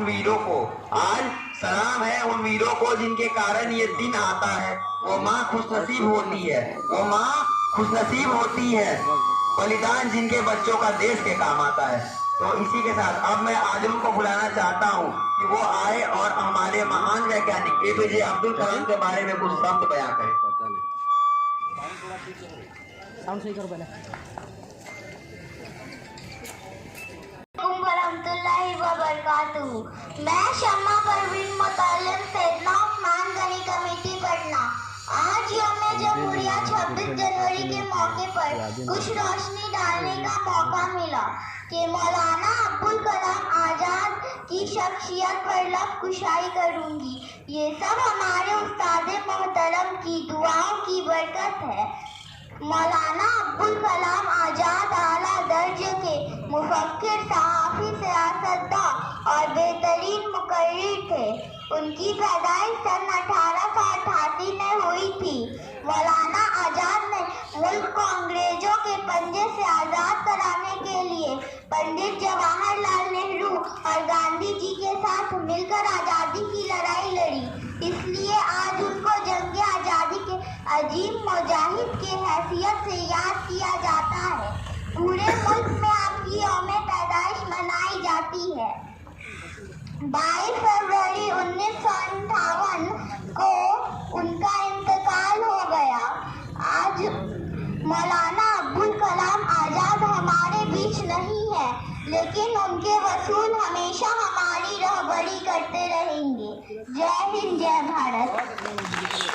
वीरों को, आज सलाम है उन वीरों को जिनके कारण ये दिन आता है। वो माँ खुशनसीब होती है, वो माँ खुशनसीब होती है, बलिदान जिनके बच्चों का देश के काम आता है। तो इसी के साथ अब मैं आजम को बुलाना चाहता हूँ कि वो आए और हमारे महान वैज्ञानिक एपीजे अब्दुल कलाम के बारे में कुछ शब्द बयां करें। साउंड सही करो पहले। मैं शम्मा परवीन मुतालिम सेना ऑफ गनी कमेटी पटना। आज यौम जमहूरिया 26 जनवरी के मौके पर कुछ रोशनी डालने का मौका मिला कि मौलाना अब्दुल कलाम आजाद की शख्सियत पर लब कुशाई करूंगी। ये सब हमारे उस्ताद मोहतरम की दुआओं की बरकत है। मौलाना अब्दुल कलाम आजाद आला दर्जे के मुफक्किर, सहाफ़ी, सियासतदान और बेहतरीन मुकर्रिर थे। उनकी पैदाइश सन 1888 में हुई थी। मौलाना आजाद ने मुल्क को अंग्रेजों के पंजे से आज़ाद कराने के लिए पंडित जवाहरलाल नेहरू और गांधी जी के साथ मिलकर आज़ादी की लड़ाई लड़ी। इसलिए आज उनको जंग आज़ादी के अजीम मुजाहिद के हैसियत से याद किया जाता है। पूरे मुल्क में आपकी यौम पैदाइश मनाई जाती है। 22 फरवरी 1958 को उनका इंतकाल हो गया। आज मौलाना अब्दुल कलाम आजाद हमारे बीच नहीं है, लेकिन उनके वसूल हमेशा हमारी रहबरी करते रहेंगे। जय हिंद, जय भारत।